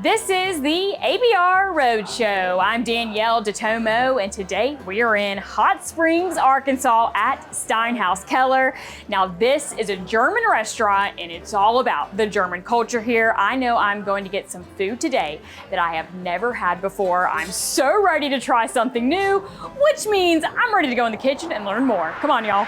This is the ABR Roadshow. I'm Danyel DeTomo, and today we are in Hot Springs, Arkansas at Steinhaus Keller. Now, this is a German restaurant, and it's all about the German culture here. I know I'm going to get some food today that I have never had before. I'm so ready to try something new, which means I'm ready to go in the kitchen and learn more. Come on, y'all.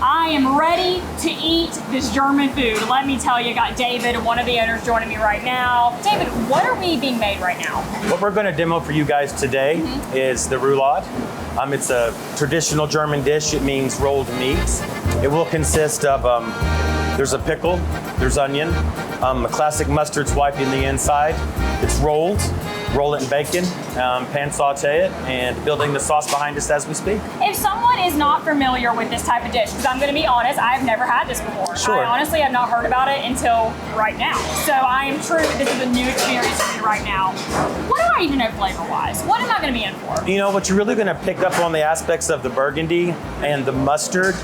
I am ready to eat this German food. Let me tell you, I got David, one of the owners, joining me right now. David, what are we being made right now? What we're going to demo for you guys today is the Rouladen. It's a traditional German dish. It means rolled meats. It will consist of, there's a pickle, there's onion, a classic mustard swipe in the inside. It's rolled. Roll it in bacon, pan saute it, and building the sauce behind us as we speak. If someone is not familiar with this type of dish, because I'm going to be honest, I have never had this before. Sure. I honestly have not heard about it until right now. So I am true, this is a new experience for me right now. What do I even know flavor-wise? What am I going to be in for? You know, what you're really going to pick up on the aspects of the burgundy and the mustard.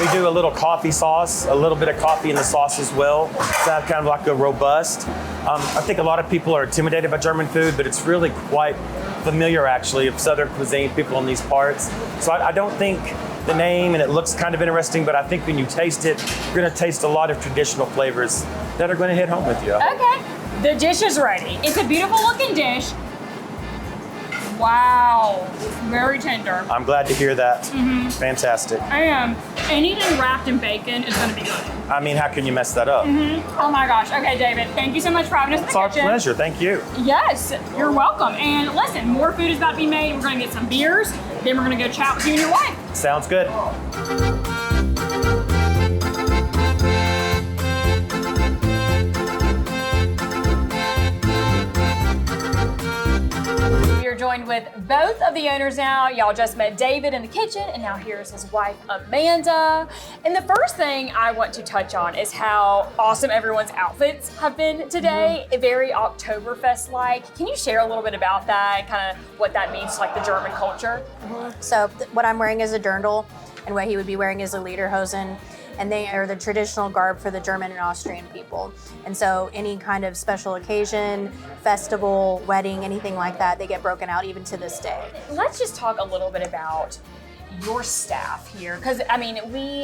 We do a little coffee sauce, a little bit of coffee in the sauce as well. So that's kind of like a robust. I think a lot of people are intimidated by German food, but it's really quite familiar actually of Southern cuisine, people in these parts. So I don't think the name, and it looks kind of interesting, but I think when you taste it, you're gonna taste a lot of traditional flavors that are gonna hit home with you. Okay, the dish is ready. It's a beautiful looking dish. Wow, very tender. I'm glad to hear that. Fantastic. I am. Anything wrapped in bacon is gonna be good. I mean, how can you mess that up? Oh my gosh. Okay, David, thank you so much for having us in the It's our kitchen. pleasure, thank you. Yes, you're welcome. And listen, more food is about to be made. We're gonna get some beers, then we're gonna go chat with you and your wife. Sounds good. Joined with both of the owners now. Y'all just met David in the kitchen, and now here's his wife, Amanda. And the first thing I want to touch on is how awesome everyone's outfits have been today. Very Oktoberfest like. Can you share a little bit about that, kind of what that means to like the German culture? So what I'm wearing is a dirndl, and what he would be wearing is a lederhosen. And they are the traditional garb for the German and Austrian people. And so any kind of special occasion, festival, wedding, anything like that, they get broken out even to this day. Let's just talk a little bit about your staff here, because I mean,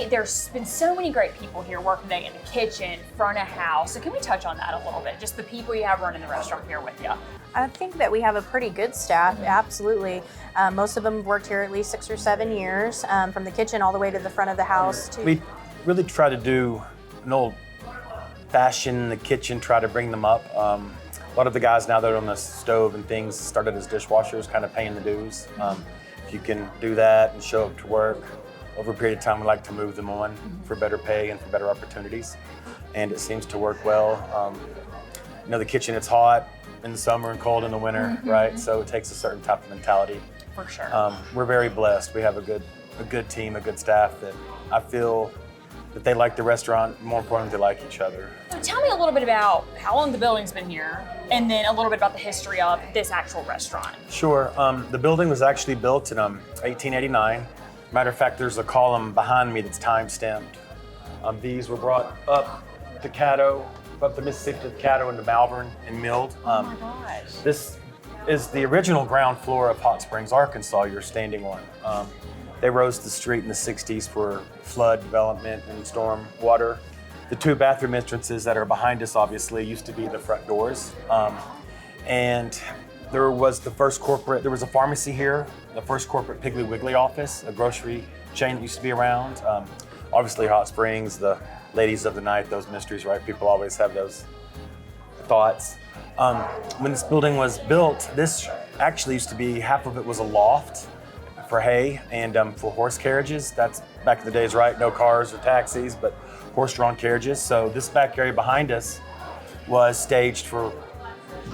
there's been so many great people here working today in the kitchen, front of house. So can we touch on that a little bit? Just the people you have running the restaurant here with you. I think that we have a pretty good staff, absolutely. Most of them have worked here at least 6 or 7 years, from the kitchen all the way to the front of the house. We really try to do an old fashioned in the kitchen, try to bring them up. A lot of the guys now that are on the stove and things started as dishwashers, kind of paying the dues. If you can do that and show up to work, over a period of time we like to move them on for better pay and for better opportunities. And it seems to work well. You know, the kitchen, it's hot in the summer and cold in the winter, right? So it takes a certain type of mentality. For sure. We're very blessed. We have a good team, a good staff that I feel that they like the restaurant, more importantly, they like each other. So tell me a little bit about how long the building's been here, and then a little bit about the history of this actual restaurant. Sure. The building was actually built in 1889. Matter of fact, there's a column behind me that's time-stamped. These were brought up to Caddo, up the Mississippi to Caddo into Malvern and milled. Oh my gosh. This is the original ground floor of Hot Springs, Arkansas, you're standing on. They rose the street in the 60s for flood development and storm water. The 2 bathroom entrances that are behind us obviously used to be the front doors. And there was a pharmacy here, the first corporate Piggly Wiggly office, a grocery chain that used to be around. Obviously Hot Springs, the ladies of the night, those mysteries, right? People always have those thoughts. When this building was built, this actually used to be, half of it was a loft for hay and for horse carriages. That's back in the days, right? No cars or taxis, but horse-drawn carriages. So this back area behind us was staged for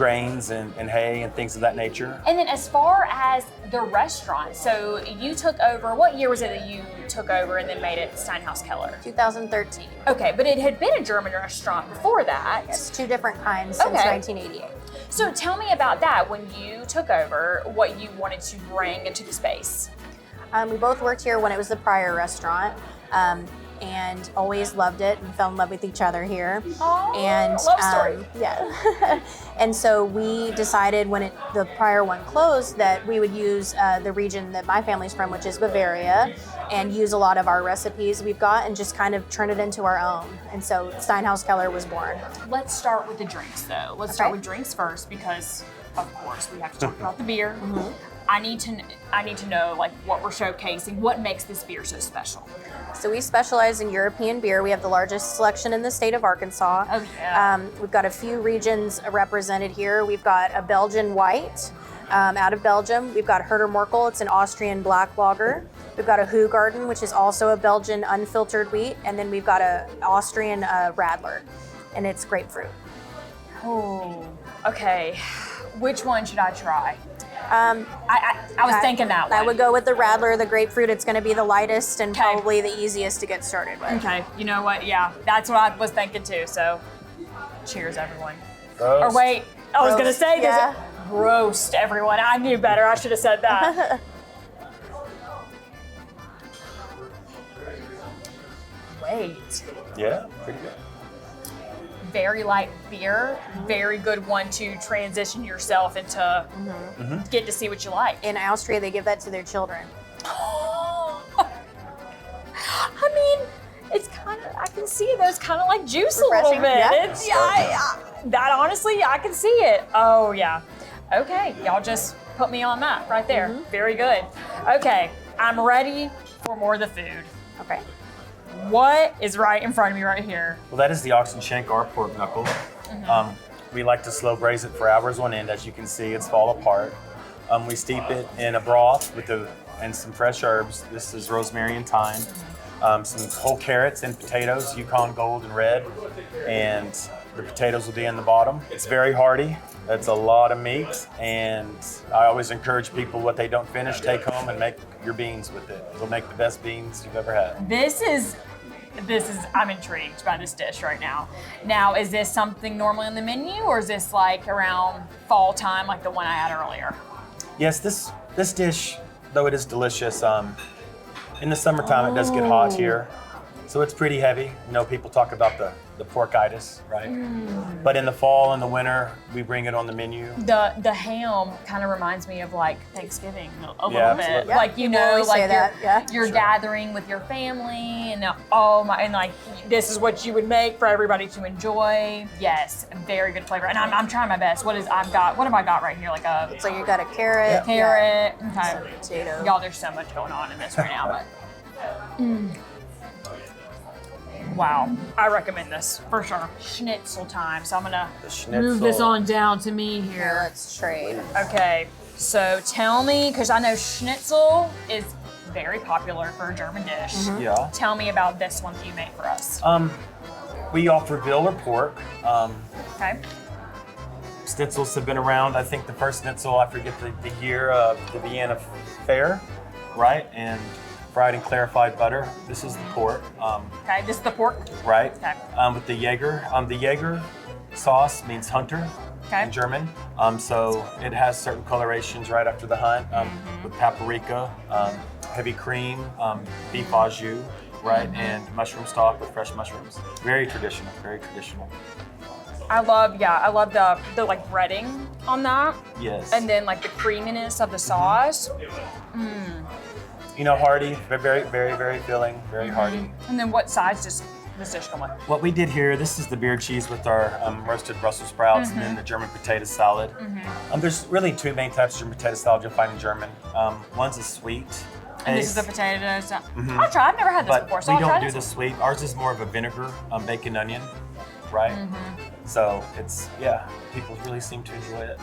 grains and hay and things of that nature. And then as far as the restaurant, so you took over, what year was it that you took over and then made it Steinhaus Keller? 2013. Okay, but it had been a German restaurant before that. Yes, 2 different kinds since Okay. 1988. So tell me about that, when you took over, what you wanted to bring into the space. We both worked here when it was the prior restaurant, and always loved it and fell in love with each other here. Oh, And love story. yeah. And so we decided when the prior one closed that we would use the region that my family's from, which is Bavaria, and use a lot of our recipes we've got and just kind of turn it into our own. And so Steinhaus Keller was born. Let's start with the drinks though. Let's start Okay. with drinks first because of course we have to talk about the beer. I need to know like what we're showcasing, what makes this beer so special. So we specialize in European beer. We have the largest selection in the state of Arkansas. Oh, yeah. We've got a few regions represented here. We've got a Belgian white out of Belgium. We've got Herder Merkel. It's an Austrian black lager. We've got a Hoegaarden, which is also a Belgian unfiltered wheat. And then we've got a Austrian Radler, and it's grapefruit. Oh, okay. Which one should I try? Um, I was thinking that one. I would go with the Radler, the grapefruit. It's going to be the lightest and Okay. probably the easiest to get started with. Okay, you know what? Yeah, that's what I was thinking too. So, cheers, everyone. Gross. Or wait, I was gonna Roast, say this. yeah. Roast, everyone. I knew better. I should have said that. Wait, Yeah, pretty good. very light beer. Very good one to transition yourself into. Get to see what you like. In Austria, they give that to their children. I mean, it's kind of, I can see those kind of like juice a little Refreshing, bit. yeah. It's, that honestly, I can see it. Oh, yeah. Okay, y'all just put me on that right there. Very good. Okay, I'm ready for more of the food. Okay. What is right in front of me right here? Well, that is the oxen shank or pork knuckle. We like to slow braise it for hours on end. As you can see, it's fall apart. We steep it in a broth and some fresh herbs. This is rosemary and thyme. Some whole carrots and potatoes, Yukon Gold and red, and the potatoes will be in the bottom. It's very hearty. It's a lot of meat, and I always encourage people what they don't finish, take home and make your beans with it. It'll make the best beans you've ever had. This is, I'm intrigued by this dish right now. Now, is this something normally on the menu, or is this like around fall time, like the one I had earlier? Yes, this dish, though it is delicious, in the summertime it does get hot here, so it's pretty heavy. You know, people talk about the porkitis, right? But in the fall and the winter, we bring it on the menu. The ham kind of reminds me of like Thanksgiving a little Yeah, bit. absolutely. Like, you People know, always like say that, yeah. you're gathering with your family and and like this is what you would make for everybody to enjoy. Yes, very good flavor. And I'm trying my best. What have I got right here? Like a So you got a carrot. carrot. Some Okay. potato. Y'all, there's so much going on in this right now, but wow, I recommend this for sure. Schnitzel time. So I'm gonna The schnitzel. move this on down to me Here, here. let's trade. Okay, so tell me, because I know Schnitzel is very popular for a German dish. Yeah. Tell me about this one that you made for us. We offer veal or pork. Okay. Schnitzels have been around. I think the first schnitzel, I forget the year of the Vienna Fair, right? And fried in clarified butter. This is the pork, Okay, this is the pork. right? Okay. With the Jaeger. The Jaeger sauce means hunter Okay. in German. So it has certain colorations right after the hunt with paprika, heavy cream, beef au jus, right? And mushroom stock with fresh mushrooms. Very traditional, very traditional. I love the like breading on that. Yes. And then like the creaminess of the sauce. You know, hearty, very, very, very filling, very hearty. And then what sides does this dish come with? What we did here, this is the beer cheese with our roasted Brussels sprouts and then the German potato salad. There's really two main types of German potato salad you'll find in German. One's a sweet And this is the taste, potatoes. I'll try. I've never had this but before, so we I'll try don't do this. the sweet. Ours is more of a vinegar, bacon onion, right? So it's, people really seem to enjoy it.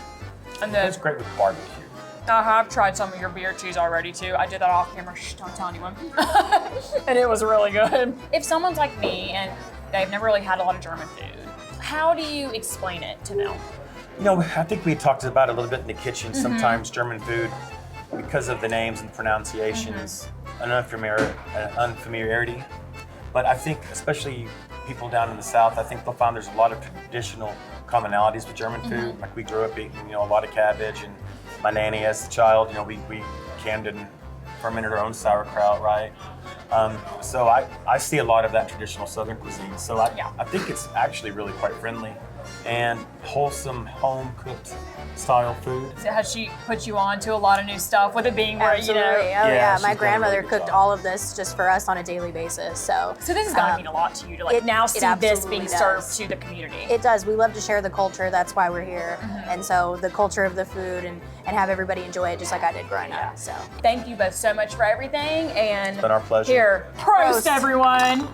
And then It's great with barbecue. I have tried some of your beer cheese already too. I did that off camera. Shh, don't tell anyone. And it was really good. If someone's like me and they've never really had a lot of German food, how do you explain it to them? You know, I think we talked about it a little bit in the kitchen. Sometimes German food, because of the names and pronunciations, an unfamiliarity. But I think, especially people down in the South, I think they'll find there's a lot of traditional commonalities with German food. Like we grew up eating, you know, a lot of cabbage, and my nanny as a child, you know, we canned and fermented our own sauerkraut, right? So I see a lot of that traditional Southern cuisine. So I think it's actually really quite friendly and wholesome, home-cooked style food. So has she put you on to a lot of new stuff with it being where, Absolutely. you know? Oh yeah, she's my done a grandmother really good cooked job. all of this just for us on a daily basis. So So this is gonna mean a lot to you to like now see this absolutely being does. served to the community. It does. We love to share the culture. That's why we're here. And so the culture of the food and have everybody enjoy it just like I did growing up. So Thank you both so much for everything, and It's been our pleasure. Here, prost Prost. everyone.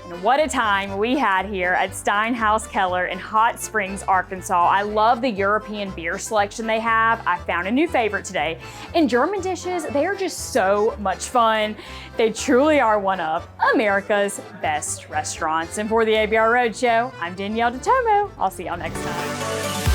And what a time we had here at Steinhaus Keller in Hot Springs, Arkansas. I love the European beer selection they have. I found a new favorite today. And German dishes, they are just so much fun. They truly are one of America's best restaurants. And for the ABR Roadshow, I'm Danyel DeTomo. I'll see y'all next time.